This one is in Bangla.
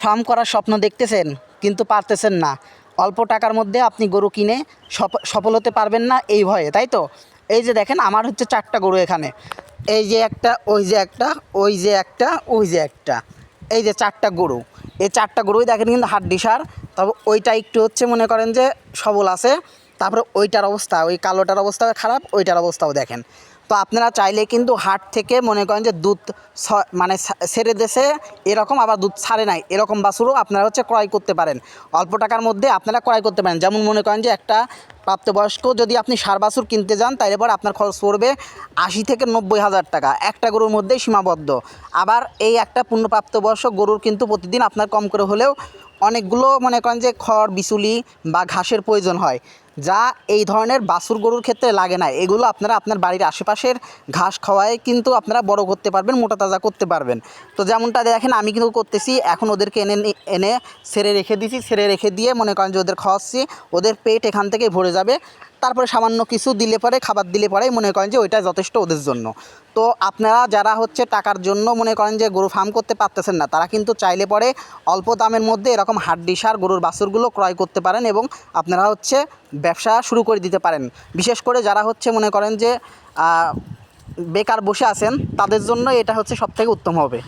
ফার্ম করার স্বপ্ন দেখতেছেন কিন্তু পারতেছেন না, অল্প টাকার মধ্যে আপনি গরু কিনে সফল হতে পারবেন না এই ভয়ে, তাই তো? এই যে দেখেন আমার হচ্ছে 4টা গরু এখানে, এই যে একটা, ওই যে একটা, ওই যে একটা, ওই যে একটা, এই যে 4টা গরু। এই 4টা গরুই দেখেন কিন্তু হাড্ডি সার। তবে ওইটা একটু হচ্ছে মনে করেন যে সবল আছে, তারপরে ওইটার অবস্থা, ওই কালোটার অবস্থা খারাপ, ওইটার অবস্থাও দেখেন। তো আপনারা চাইলে কিন্তু হাট থেকে মনে করেন যে দুধ মানে ছেড়ে দেশে এরকম, আবার দুধ ছাড়ে নাই এরকম বাছুরও আপনারা হচ্ছে ক্রয় করতে পারেন, অল্প টাকার মধ্যে আপনারা ক্রয় করতে পারেন। যেমন মনে করেন যে একটা প্রাপ্তবয়স্ক যদি আপনি ষাঁড় বাছুর কিনতে যান, তাইলে পর আপনার খরচ পড়বে 80 থেকে 90 হাজার টাকা, একটা গরুর মধ্যেই সীমাবদ্ধ। আবার এই একটা পূর্ণপ্রাপ্তবয়স্ক গরুর কিন্তু প্রতিদিন আপনার কম করে হলেও অনেকগুলো মনে করেন যে খড় বিচুলি বা ঘাসের প্রয়োজন হয়, যা এই ধরনের বাছুর গরুর ক্ষেত্রে লাগে না। এগুলো আপনারা আপনার বাড়ির আশেপাশের ঘাস খাওয়ায় কিন্তু আপনারা বড় করতে পারবেন, মোটা তাজা করতে পারবেন। তো যেমনটা দেখেন আমি কিন্তু করতেছি, এখন ওদেরকে এনে এনে ছেড়ে রেখে দিয়েছি, ছেড়ে রেখে দিয়ে মনে করেন যে ওদের খাওয়াচ্ছি, ওদের পেট এখান থেকে ভরে যাবে। তারপরে সামান্য কিছু দিলে পরে, খাবার দিলে পরে মনে করেন যে ওইটা যথেষ্ট ওদের জন্য। তো আপনারা যারা হচ্ছে টাকার জন্য মনে করেন যে গরু ফার্ম করতে পারতেছেন না, তারা কিন্তু চাইলে পরে অল্প দামের মধ্যে এরকম হাড্ডি সার গরুর বাছুরগুলো ক্রয় করতে পারেন এবং আপনারা হচ্ছে ব্যবসা শুরু করে দিতে পারেন। বিশেষ করে যারা হচ্ছে মনে করেন যে বেকার বসে আছেন, তাদের জন্য এটা হচ্ছে সবথেকে উত্তম হবে।